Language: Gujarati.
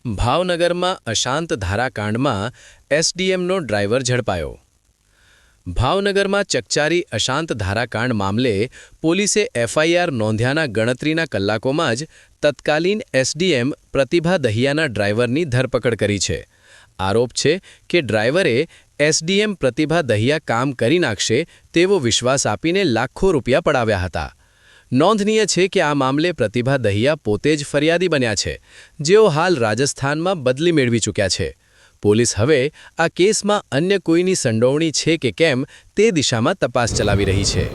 ભાવનગરમાં અશાંત ધારાકાંડમાં એસડીએમનો ડ્રાઈવર ઝડપાયો। ભાવનગરમાં ચકચારી અશાંત ધારાકાંડ મામલે પોલીસે એફઆઈઆર નોંધ્યાના ગણતરીના કલાકોમાં જ તત્કાલીન એસડીએમ પ્રતિભા દહિયાના ડ્રાઈવરની ધરપકડ કરી છે। આરોપ છે કે ડ્રાઈવરે એસડીએમ પ્રતિભા દહિયા કામ કરી નાખશે તેવો વિશ્વાસ આપીને લાખો રૂપિયા પડાવ્યા હતા। નોંધનીય છે કે આ મામલે પ્રતિભા દહિયા પોતે જ ફરિયાદી બન્યા છે, જેઓ હાલ રાજસ્થાનમાં બદલી મેળવી ચૂક્યા છે। પોલીસ હવે આ કેસમાં અન્ય કોઈની સંડોવણી છે કે કેમ તે દિશામાં તપાસ ચલાવી રહી છે।